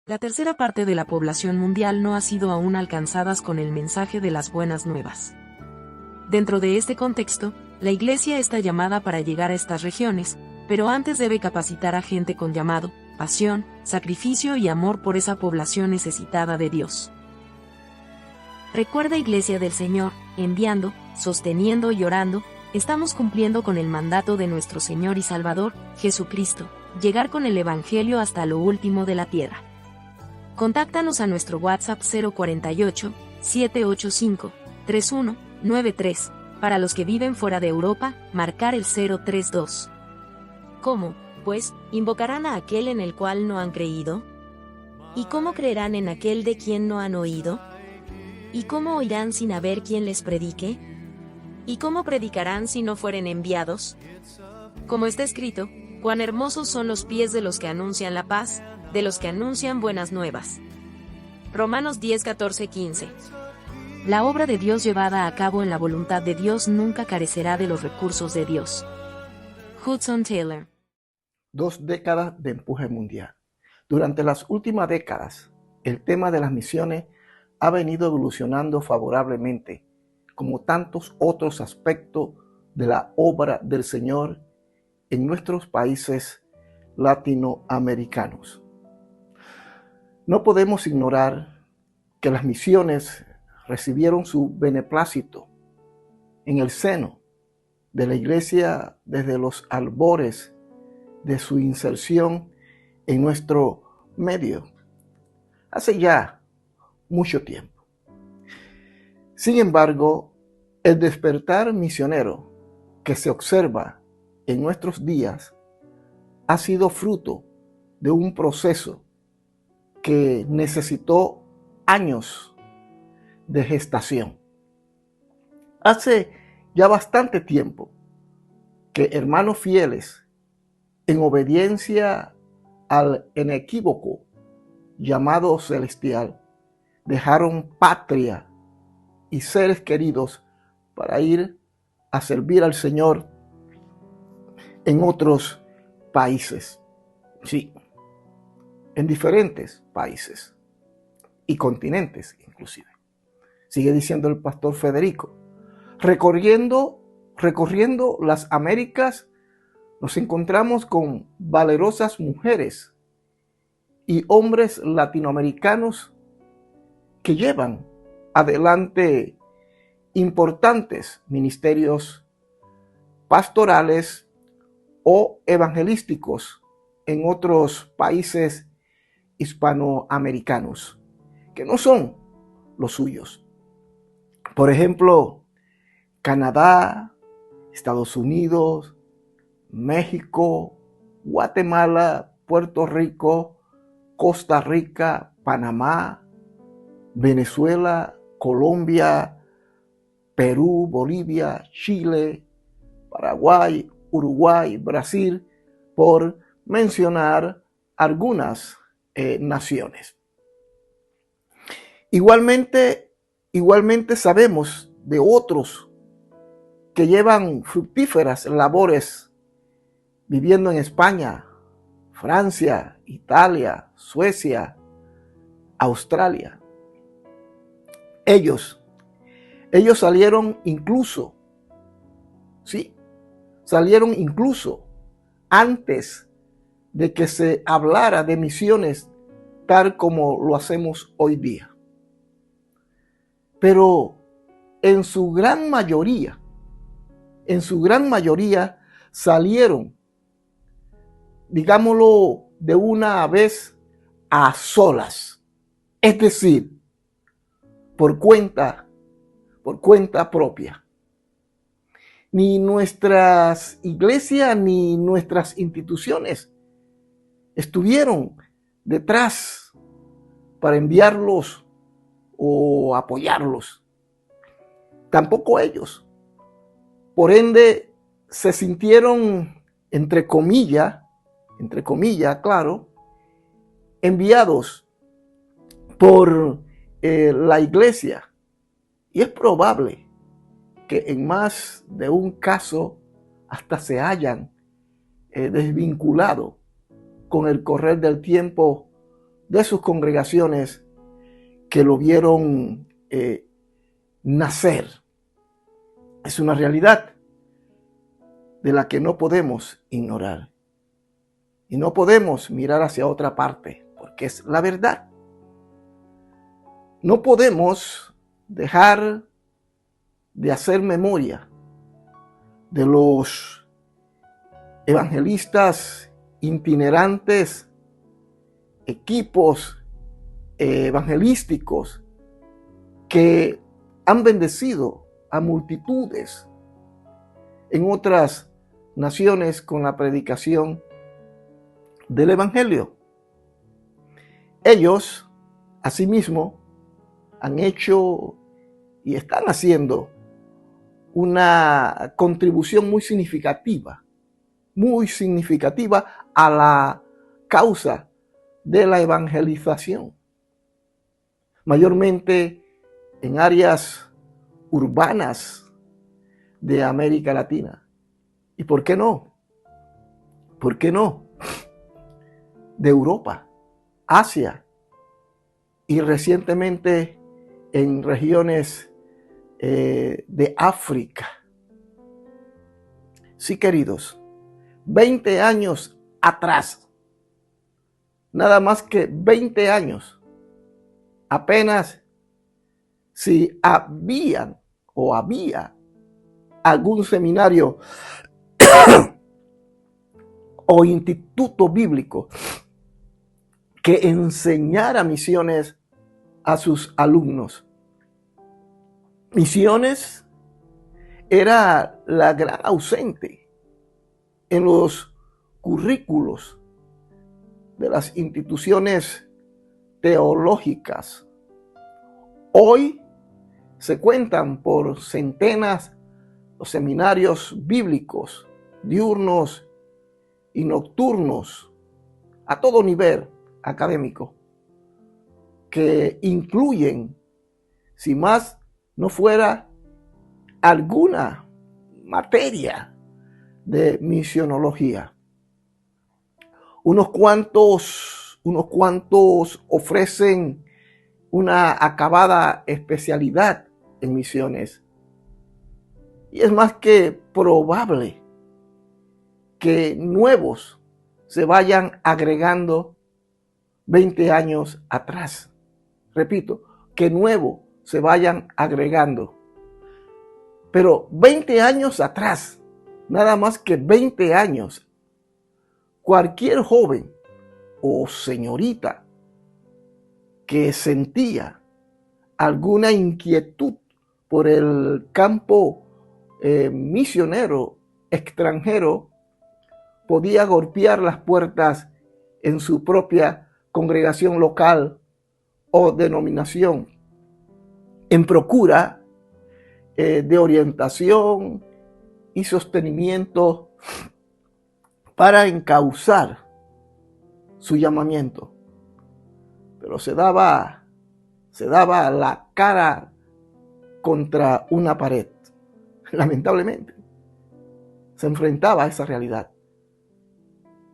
La tercera parte de la población mundial no ha sido aún alcanzadas con el mensaje de las buenas nuevas. Dentro de este contexto, la Iglesia está llamada para llegar a estas regiones, pero antes debe capacitar a gente con llamado, pasión, sacrificio y amor por esa población necesitada de Dios. Recuerda, Iglesia del Señor, enviando, sosteniendo y orando, estamos cumpliendo con el mandato de nuestro Señor y Salvador, Jesucristo, llegar con el Evangelio hasta lo último de la tierra. Contáctanos a nuestro WhatsApp 048-785-3193, para los que viven fuera de Europa, marcar el 032. ¿Cómo, pues, invocarán a aquel en el cual no han creído? ¿Y cómo creerán en aquel de quien no han oído? ¿Y cómo oirán sin haber quien les predique? ¿Y cómo predicarán si no fueren enviados? Como está escrito, cuán hermosos son los pies de los que anuncian la paz, de los que anuncian buenas nuevas. Romanos 10, 14, 15. La obra de Dios llevada a cabo en la voluntad de Dios nunca carecerá de los recursos de Dios. Hudson Taylor. 2 décadas de empuje mundial. Durante las últimas décadas, el tema de las misiones ha venido evolucionando favorablemente, como tantos otros aspectos de la obra del Señor en nuestros países latinoamericanos. No podemos ignorar que las misiones recibieron su beneplácito en el seno de la Iglesia desde los albores de su inserción en nuestro medio, hace ya mucho tiempo. Sin embargo, el despertar misionero que se observa en nuestros días ha sido fruto de un proceso que necesitó años de gestación. Hace ya bastante tiempo que hermanos fieles, en obediencia al inequívoco llamado celestial, dejaron patria y seres queridos para ir a servir al Señor en otros países. Sí, en diferentes países y continentes inclusive. Sigue diciendo el pastor Federico. Recorriendo las Américas, nos encontramos con valerosas mujeres y hombres latinoamericanos que llevan adelante importantes ministerios pastorales o evangelísticos en otros países hispanoamericanos que no son los suyos. Por ejemplo, Canadá, Estados Unidos, México, Guatemala, Puerto Rico, Costa Rica, Panamá, Venezuela, Colombia, Perú, Bolivia, Chile, Paraguay, Uruguay, Brasil, por mencionar algunas naciones. Igualmente sabemos de otros que llevan fructíferas labores viviendo en España, Francia, Italia, Suecia, Australia. Ellos salieron incluso antes de que se hablara de misiones tal como lo hacemos hoy día. Pero en su gran mayoría salieron, digámoslo de una vez, a solas, es decir, por cuenta propia. Ni nuestras iglesias ni nuestras instituciones estuvieron detrás para enviarlos o apoyarlos. Tampoco ellos. Por ende, se sintieron, entre comillas, claro, enviados por la iglesia. Y es probable que en más de un caso hasta se hayan desvinculado con el correr del tiempo de sus congregaciones que lo vieron nacer. Es una realidad de la que no podemos ignorar. Y no podemos mirar hacia otra parte, porque es la verdad. No podemos dejar de hacer memoria de los evangelistas itinerantes, equipos evangelísticos que han bendecido a multitudes en otras naciones con la predicación del evangelio. Ellos, asimismo, han hecho y están haciendo una contribución muy significativa a la causa de la evangelización, mayormente en áreas urbanas de América Latina. ¿Y por qué no? ¿Por qué no? De Europa, Asia y recientemente en regiones de África. Sí, queridos, 20 años atrás, nada más que 20 años, apenas si había algún seminario o instituto bíblico que enseñara misiones a sus alumnos. Misiones era la gran ausente en los currículos de las instituciones teológicas. Hoy se cuentan por centenas los seminarios bíblicos, diurnos y nocturnos, a todo nivel académico, que incluyen, si más no fuera, alguna materia de misionología. Unos cuantos ofrecen una acabada especialidad en misiones. Y es más que probable que nuevos se vayan agregando 20 años atrás. Repito, que nuevos se vayan agregando. Pero 20 años atrás, nada más que 20 años, cualquier joven o señorita que sentía alguna inquietud por el campo misionero extranjero podía golpear las puertas en su propia congregación local o denominación en procura de orientación y sostenimiento para encauzar su llamamiento. Pero se daba la cara contra una pared. Lamentablemente, se enfrentaba a esa realidad.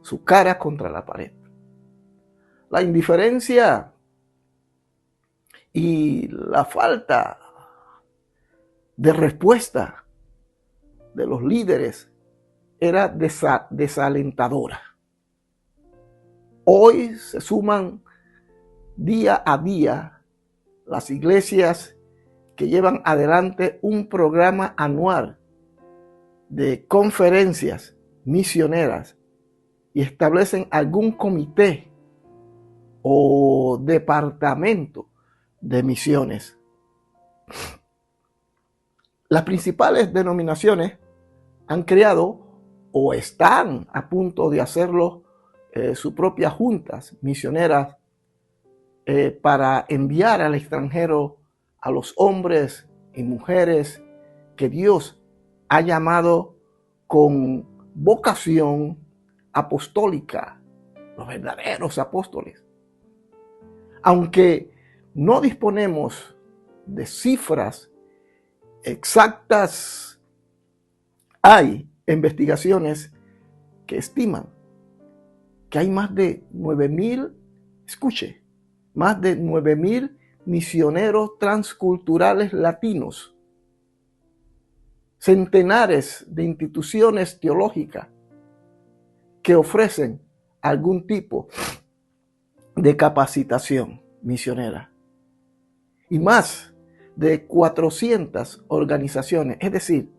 Su cara contra la pared. La indiferencia y la falta de respuesta de los líderes era desalentadora. Hoy se suman día a día las iglesias que llevan adelante un programa anual de conferencias misioneras y establecen algún comité o departamento de misiones. Las principales denominaciones han creado o están a punto de hacerlo sus propias juntas misioneras para enviar al extranjero a los hombres y mujeres que Dios ha llamado con vocación apostólica, los verdaderos apóstoles. Aunque no disponemos de cifras exactas, hay investigaciones que estiman que hay más de 9,000, escuche, más de 9,000 misioneros transculturales latinos, centenares de instituciones teológicas que ofrecen algún tipo de capacitación misionera y más de 400 organizaciones, es decir,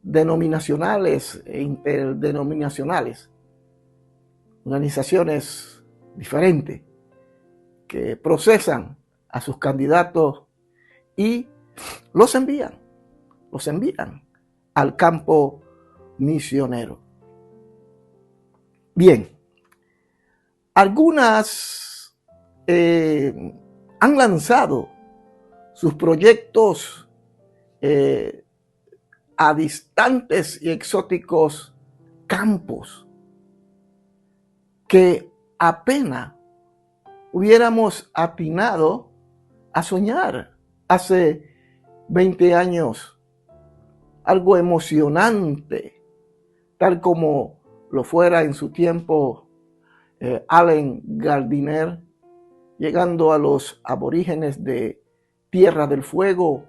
denominacionales e interdenominacionales, organizaciones diferentes que procesan a sus candidatos y los envían al campo misionero. Bien, algunas han lanzado sus proyectos a distantes y exóticos campos que apenas hubiéramos atinado a soñar hace 20 años. Algo emocionante, tal como lo fuera en su tiempo Allen Gardiner, llegando a los aborígenes de Tierra del Fuego,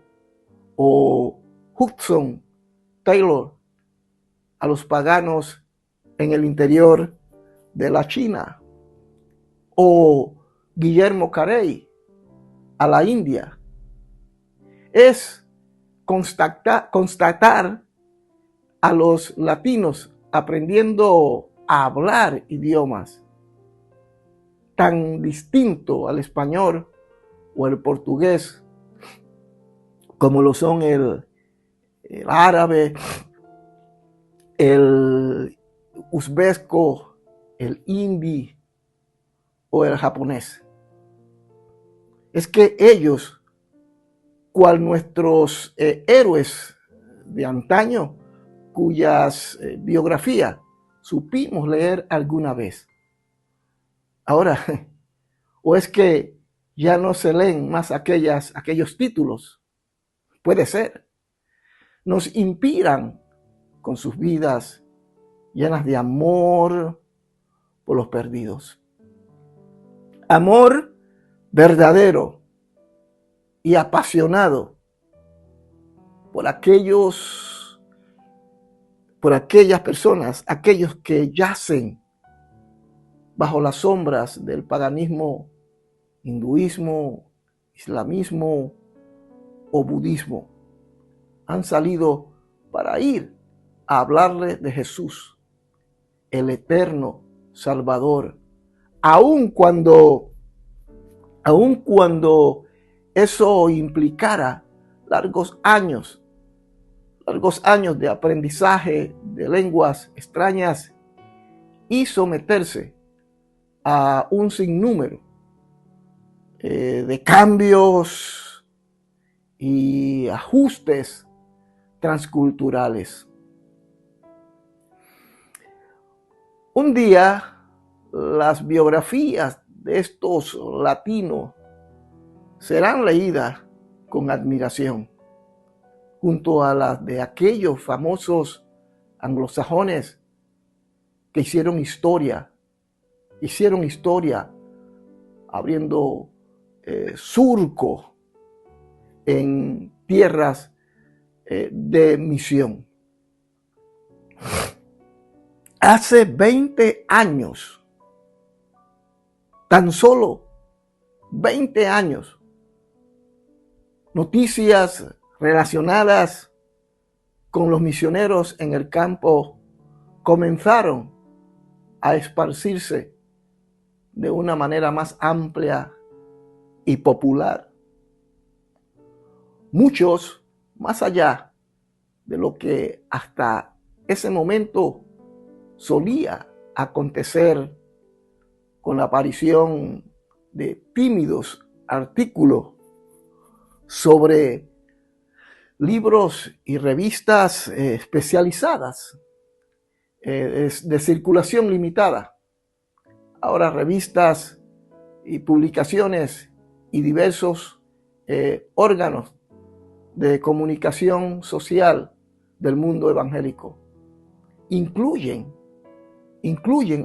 o Hudson Taylor a los paganos en el interior de la China, o Guillermo Carey a la India. Es constatar a los latinos aprendiendo a hablar idiomas tan distintos al español o el portugués, como lo son el árabe, el uzbeko, el hindi o el japonés. Es que ellos, cual nuestros héroes de antaño, cuyas biografías supimos leer alguna vez. Ahora, o es que ya no se leen más aquellos títulos. Puede ser. Nos inspiran con sus vidas llenas de amor por los perdidos. Amor verdadero y apasionado por aquellas personas, aquellos que yacen bajo las sombras del paganismo, hinduismo, islamismo o budismo. Han salido para ir a hablarle de Jesús, el eterno Salvador, aun cuando eso implicara largos años de aprendizaje de lenguas extrañas y someterse a un sinnúmero de cambios y ajustes transculturales. Un día, las biografías de estos latinos serán leídas con admiración, junto a las de aquellos famosos anglosajones que hicieron historia abriendo surco en tierras de misión. Hace 20 años, tan solo 20 años, noticias relacionadas con los misioneros en el campo comenzaron a esparcirse de una manera más amplia y popular. Muchos, más allá de lo que hasta ese momento solía acontecer con la aparición de tímidos artículos sobre libros y revistas especializadas de circulación limitada. Ahora revistas y publicaciones y diversos órganos de comunicación social del mundo evangélico incluyen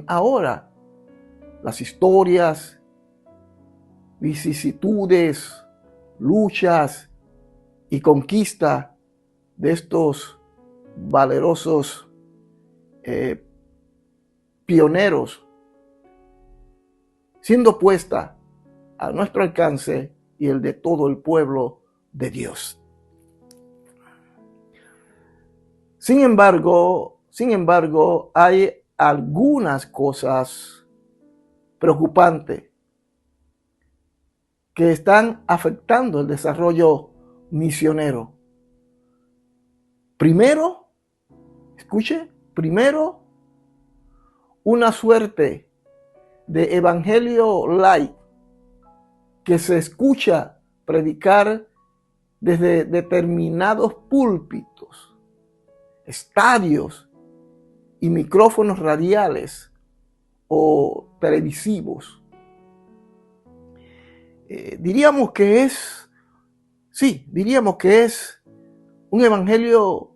ahora las historias vicisitudes, luchas y conquista de estos valerosos pioneros, siendo puesta a nuestro alcance y el de todo el pueblo de Dios. Sin embargo, hay algunas cosas preocupantes que están afectando el desarrollo misionero. Primero, una suerte de evangelio light que se escucha predicar desde determinados púlpitos, estadios y micrófonos radiales o televisivos. Diríamos que es un evangelio,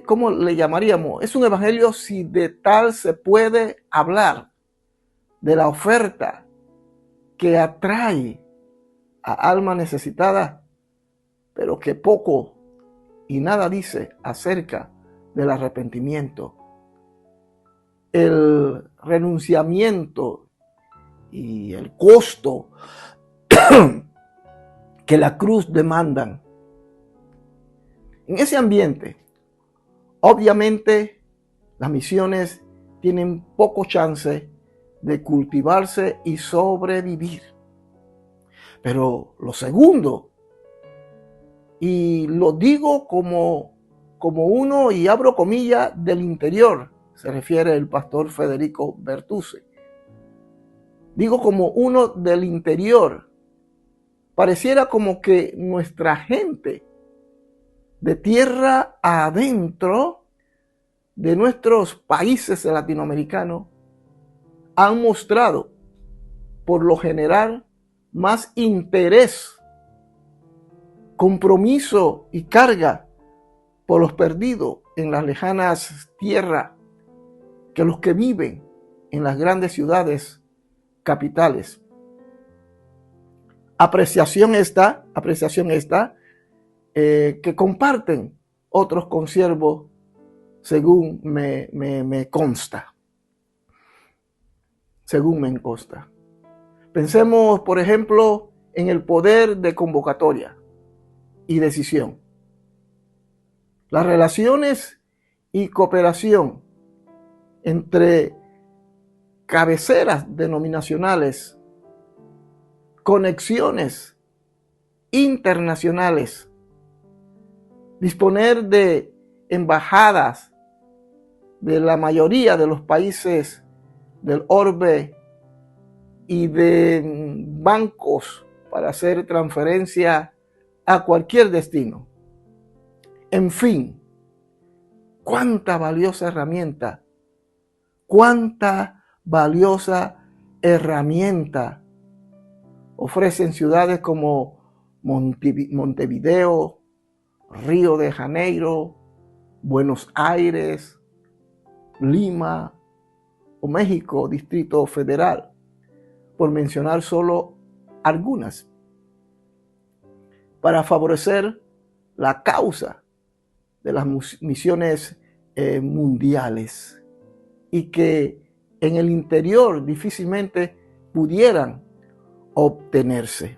¿cómo le llamaríamos? Es un evangelio, si de tal se puede hablar, de la oferta que atrae a almas necesitadas, pero que poco y nada dice acerca del arrepentimiento, el renunciamiento y el costo que la cruz demandan. En ese ambiente, obviamente, las misiones tienen poco chance de cultivarse y sobrevivir. Pero lo segundo, y lo digo como uno, y abro comillas, del interior, se refiere el pastor Federico Bertuzzi. Digo como uno del interior. Pareciera como que nuestra gente de tierra adentro de nuestros países latinoamericanos han mostrado, por lo general, más interés, compromiso y carga por los perdidos en las lejanas tierras que los que viven en las grandes ciudades capitales. Apreciación esta que comparten otros consiervos, según me consta. Pensemos, por ejemplo, en el poder de convocatoria y decisión. Las relaciones y cooperación entre cabeceras denominacionales, conexiones internacionales, disponer de embajadas de la mayoría de los países del orbe y de bancos para hacer transferencia a cualquier destino. En fin, cuánta valiosa herramienta ofrecen ciudades como Montevideo, Río de Janeiro, Buenos Aires, Lima o México, Distrito Federal, por mencionar solo algunas, para favorecer la causa de las misiones mundiales, y que en el interior difícilmente pudieran obtenerse.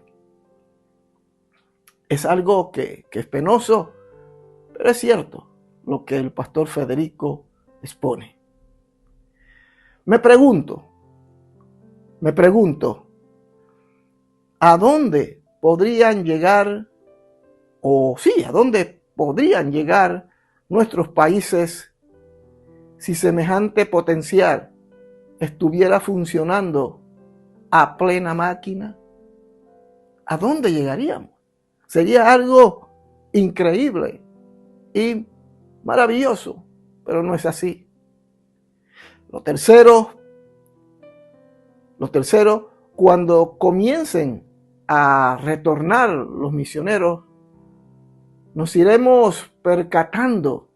Es algo que es penoso, pero es cierto lo que el pastor Federico expone. Me pregunto, ¿a dónde podrían llegar, a dónde podrían llegar nuestros países si semejante potencial estuviera funcionando a plena máquina? ¿A dónde llegaríamos? Sería algo increíble y maravilloso, pero no es así. Lo tercero, cuando comiencen a retornar los misioneros, nos iremos percatando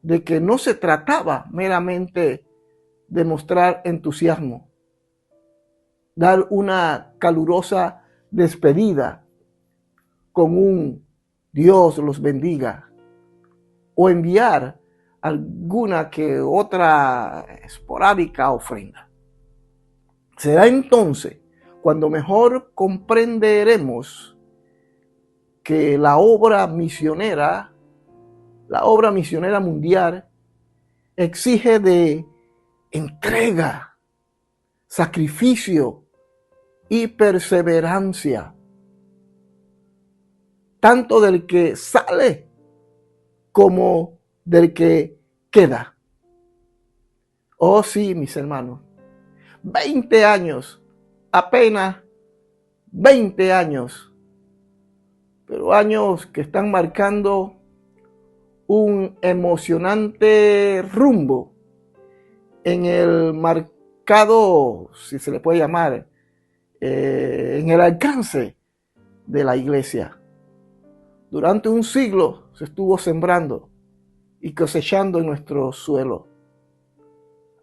de que no se trataba meramente de mostrar entusiasmo, dar una calurosa despedida con un Dios los bendiga, o enviar alguna que otra esporádica ofrenda. Será entonces cuando mejor comprenderemos que la obra misionera mundial exige de entrega, sacrificio y perseverancia, tanto del que sale como del que queda. Oh sí, mis hermanos, 20 años, apenas 20 años, pero años que están marcando un emocionante rumbo en el marcado, si se le puede llamar, en el alcance de la iglesia. Durante un siglo se estuvo sembrando y cosechando en nuestro suelo.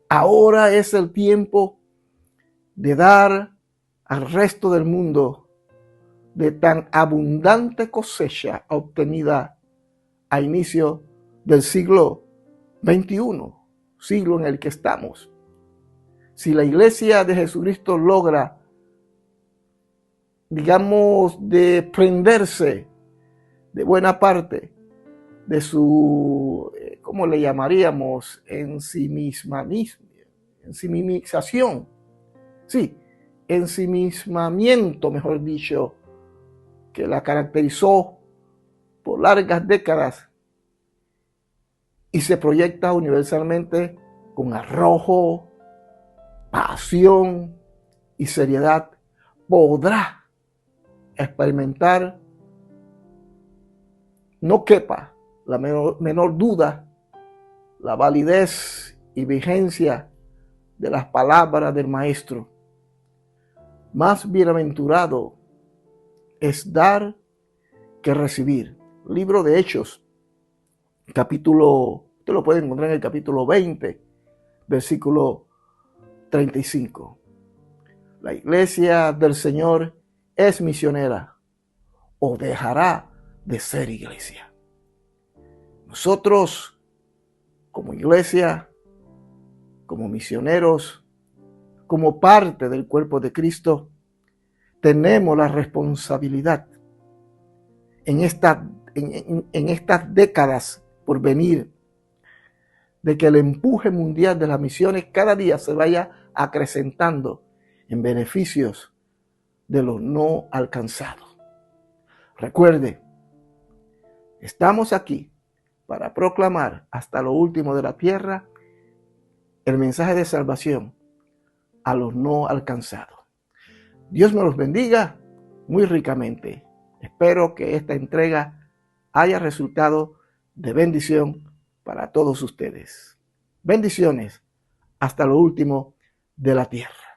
Ahora es el tiempo de dar al resto del mundo de tan abundante cosecha obtenida a inicio del siglo XXI, siglo en el que estamos. Si la iglesia de Jesucristo logra, digamos, desprenderse de buena parte de su, ¿cómo le llamaríamos? Ensimismación. Sí, ensimismamiento, mejor dicho, que la caracterizó por largas décadas y se proyecta universalmente con arrojo, pasión y seriedad, podrá experimentar, no quepa la menor duda, la validez y vigencia de las palabras del Maestro. Más bienaventurado es dar que recibir. Libro de Hechos, usted lo puede encontrar en el capítulo 20, versículo 35. La iglesia del Señor es misionera o dejará de ser iglesia. Nosotros, como iglesia, como misioneros, como parte del cuerpo de Cristo, tenemos la responsabilidad en estas décadas por venir de que el empuje mundial de las misiones cada día se vaya acrecentando en beneficios de los no alcanzados. Recuerde, estamos aquí para proclamar hasta lo último de la tierra el mensaje de salvación a los no alcanzados. Dios me los bendiga muy ricamente. Espero que esta entrega haya resultado de bendición para todos ustedes. Bendiciones hasta lo último de la tierra.